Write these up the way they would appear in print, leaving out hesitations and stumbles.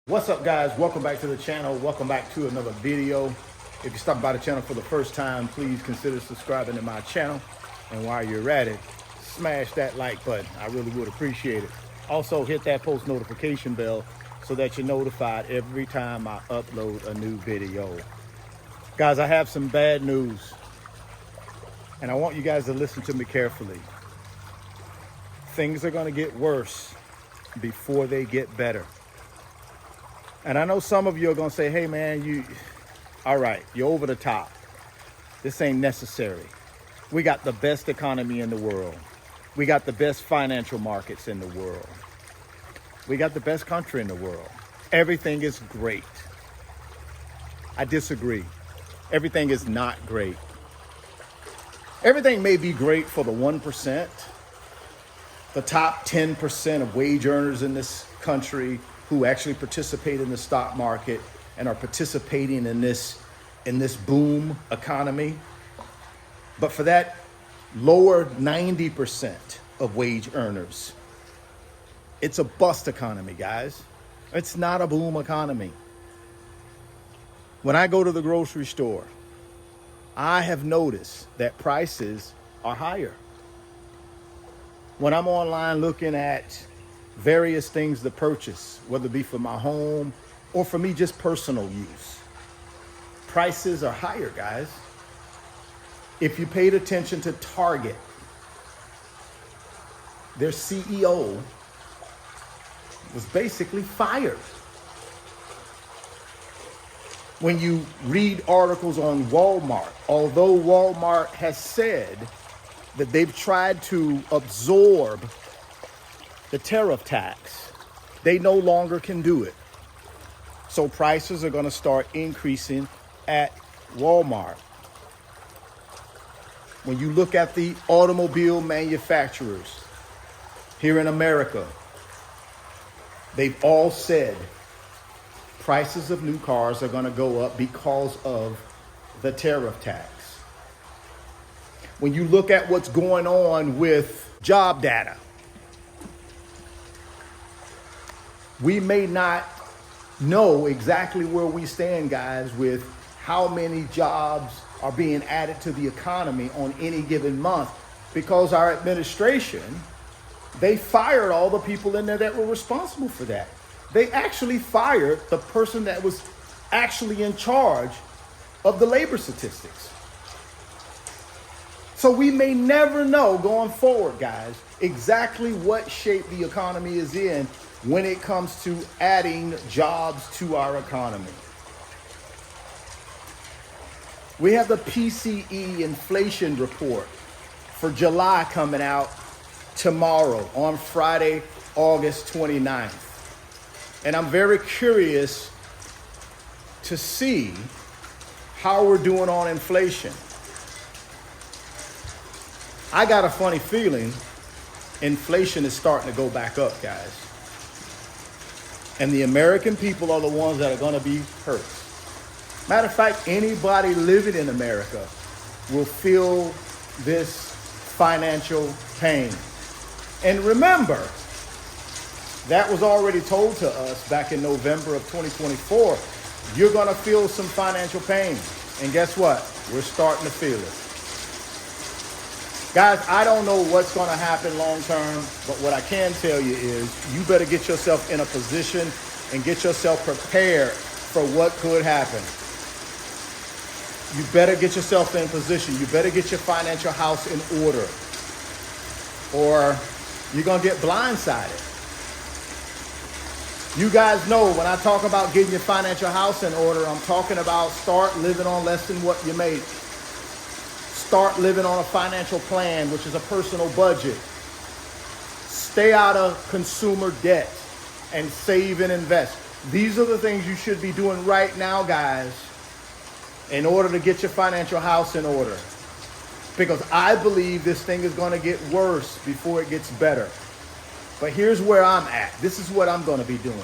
What's up, guys? Welcome back to the channel. Welcome back to another video. If you stop by the channel for the first time, please consider subscribing to my channel. And while you're at it, smash that like button. I really would appreciate it. Also, hit that post notification bell so that you're notified every time I upload a new video. Guys, I have some bad news, and I want you guys to listen to me carefully. Things are going to get worse before they get better. And I know some of you are going to say, hey, man, all right, you're over the top. This ain't necessary. We got the best economy in the world. We got the best financial markets in the world. We got the best country in the world. Everything is great. I disagree. Everything is not great. Everything may be great for the 1%, the top 10% of wage earners in this country who actually participate in the stock market and are participating in this boom economy. But for that lower 90% of wage earners, it's a bust economy, guys. It's not a boom economy. When I go to the grocery store, I have noticed that prices are higher. When I'm online looking at various things to purchase, whether it be for my home or for me just personal use, prices are higher, guys. If you paid attention to Target, their CEO was basically fired. When you read articles on Walmart, although Walmart has said that they've tried to absorb the tariff tax, they no longer can do it. So prices are going to start increasing at Walmart. When you look at the automobile manufacturers here in America, they've all said prices of new cars are going to go up because of the tariff tax. When you look at what's going on with job data, we may not know exactly where we stand, guys, with how many jobs are being added to the economy on any given month, because our administration, they fired all the people in there that were responsible for that. They actually fired the person that was actually in charge of the labor statistics. So we may never know going forward, guys, exactly what shape the economy is in when it comes to adding jobs to our economy. We have the PCE inflation report for July coming out tomorrow on Friday, August 29th. And I'm very curious to see how we're doing on inflation. I got a funny feeling inflation is starting to go back up, guys. And the American people are the ones that are going to be hurt. Matter of fact, anybody living in America will feel this financial pain. And remember, that was already told to us back in November of 2024. You're going to feel some financial pain. And guess what? We're starting to feel it. Guys, I don't know what's going to happen long term, but what I can tell you is you better get yourself in a position and get yourself prepared for what could happen. You better get yourself in position. You better get your financial house in order, or you're going to get blindsided. You guys know when I talk about getting your financial house in order, I'm talking about start living on less than what you make. Start living on a financial plan, which is a personal budget. Stay out of consumer debt and save and invest. These are the things you should be doing right now, guys, in order to get your financial house in order. Because I believe this thing is going to get worse before it gets better. But here's where I'm at. This is what I'm going to be doing.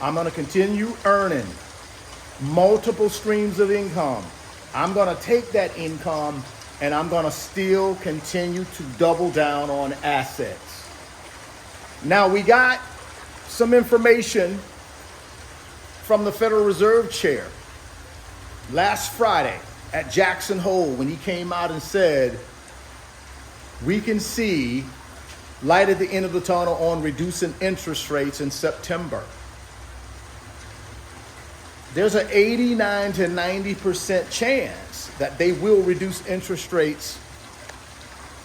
I'm going to continue earning multiple streams of income. I'm going to take that income and I'm going to still continue to double down on assets. Now, we got some information from the Federal Reserve Chair last Friday at Jackson Hole when he came out and said, we can see light at the end of the tunnel on reducing interest rates in September. There's an 89 to 90% chance that they will reduce interest rates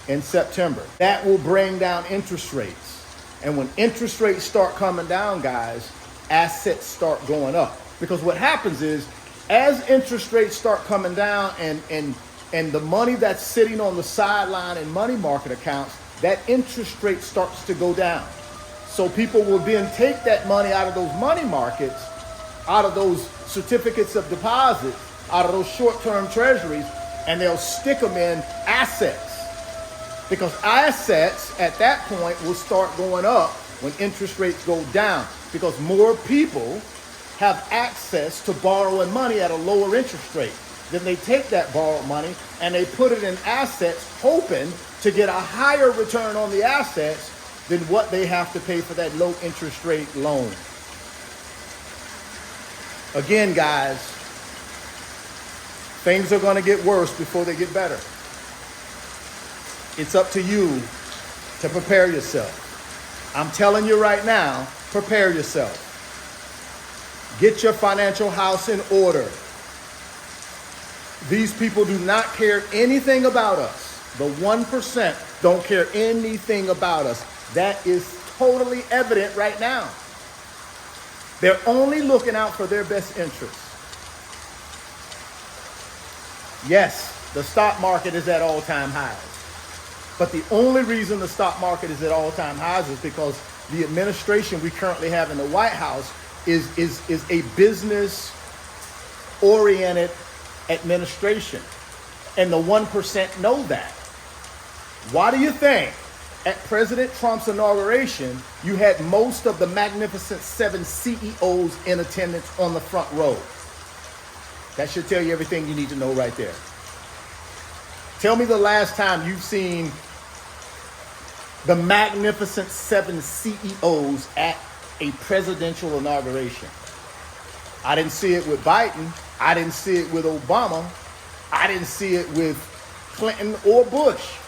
in September. That will bring down interest rates. And when interest rates start coming down, guys, assets start going up. Because what happens is, as interest rates start coming down and the money that's sitting on the sideline in money market accounts, that interest rate starts to go down. So people will then take that money out of those money markets, out of those certificates of deposit, out of those short-term treasuries, and they'll stick them in assets. Because assets at that point will start going up when interest rates go down, because more people have access to borrowing money at a lower interest rate. Then they take that borrowed money and they put it in assets, hoping to get a higher return on the assets than what they have to pay for that low interest rate loan. Again, guys, things are going to get worse before they get better. It's up to you to prepare yourself. I'm telling you right now, prepare yourself. Get your financial house in order. These people do not care anything about us. The 1% don't care anything about us. That is totally evident right now. They're only looking out for their best interests. Yes, the stock market is at all-time highs. But the only reason the stock market is at all-time highs is because the administration we currently have in the White House is a business-oriented administration. And the 1% know that. Why do you think at President Trump's inauguration, you had most of the Magnificent Seven CEOs in attendance on the front row? That should tell you everything you need to know right there. Tell me the last time you've seen the Magnificent Seven CEOs at a presidential inauguration. I didn't see it with Biden. I didn't see it with Obama. I didn't see it with Clinton or Bush.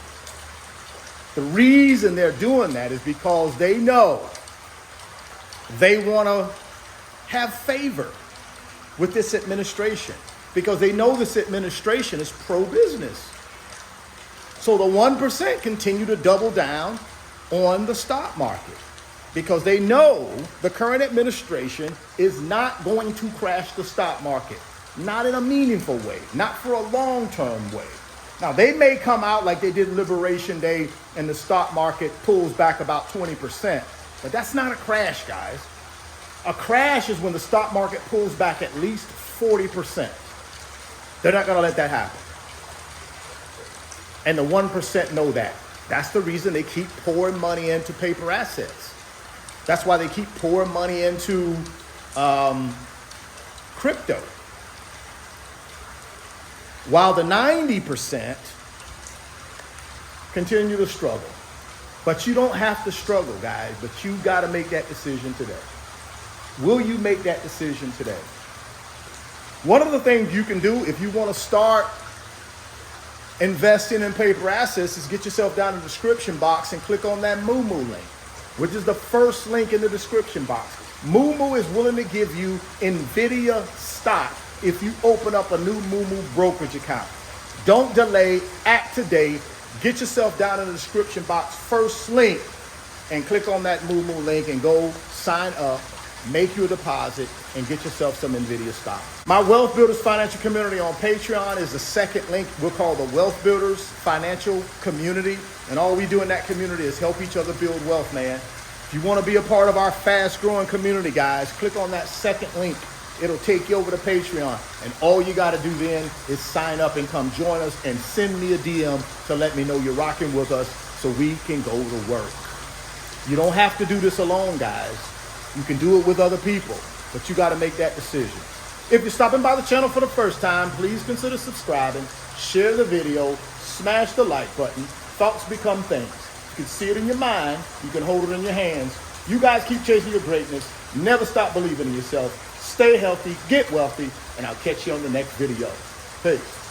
The reason they're doing that is because they know they want to have favor with this administration, because they know this administration is pro-business. So the 1% continue to double down on the stock market, because they know the current administration is not going to crash the stock market. Not in a meaningful way, not for a long-term way. Now, they may come out like they did Liberation Day and the stock market pulls back about 20%, but that's not a crash, guys. A crash is when the stock market pulls back at least 40%. They're not going to let that happen. And the 1% know that. That's the reason they keep pouring money into paper assets. That's why they keep pouring money into crypto. While the 90% continue to struggle. But you don't have to struggle, guys, but you got to make that decision today. Will you make that decision today? One of the things you can do if you want to start investing in paper assets is get yourself down in the description box and click on that Moo link, which is the first link in the description box. Moo is willing to give you NVIDIA stock if you open up a new Moo brokerage account. Don't delay, act today. Get yourself down in the description box, first link, and click on that Moo link and go sign up, make your deposit, and get yourself some NVIDIA stock. My Wealth Builders Financial Community on Patreon is the second link. We'll call the Wealth Builders Financial Community. And all we do in that community is help each other build wealth, man. If you want to be a part of our fast-growing community, guys, click on that second link. It'll take you over to Patreon. And all you got to do then is sign up and come join us and send me a DM to let me know you're rocking with us so we can go to work. You don't have to do this alone, guys. You can do it with other people, but you got to make that decision. If you're stopping by the channel for the first time, please consider subscribing, share the video, smash the like button. Thoughts become things. You can see it in your mind. You can hold it in your hands. You guys keep chasing your greatness. Never stop believing in yourself. stay healthy, get wealthy, and I'll catch you on the next video. Peace.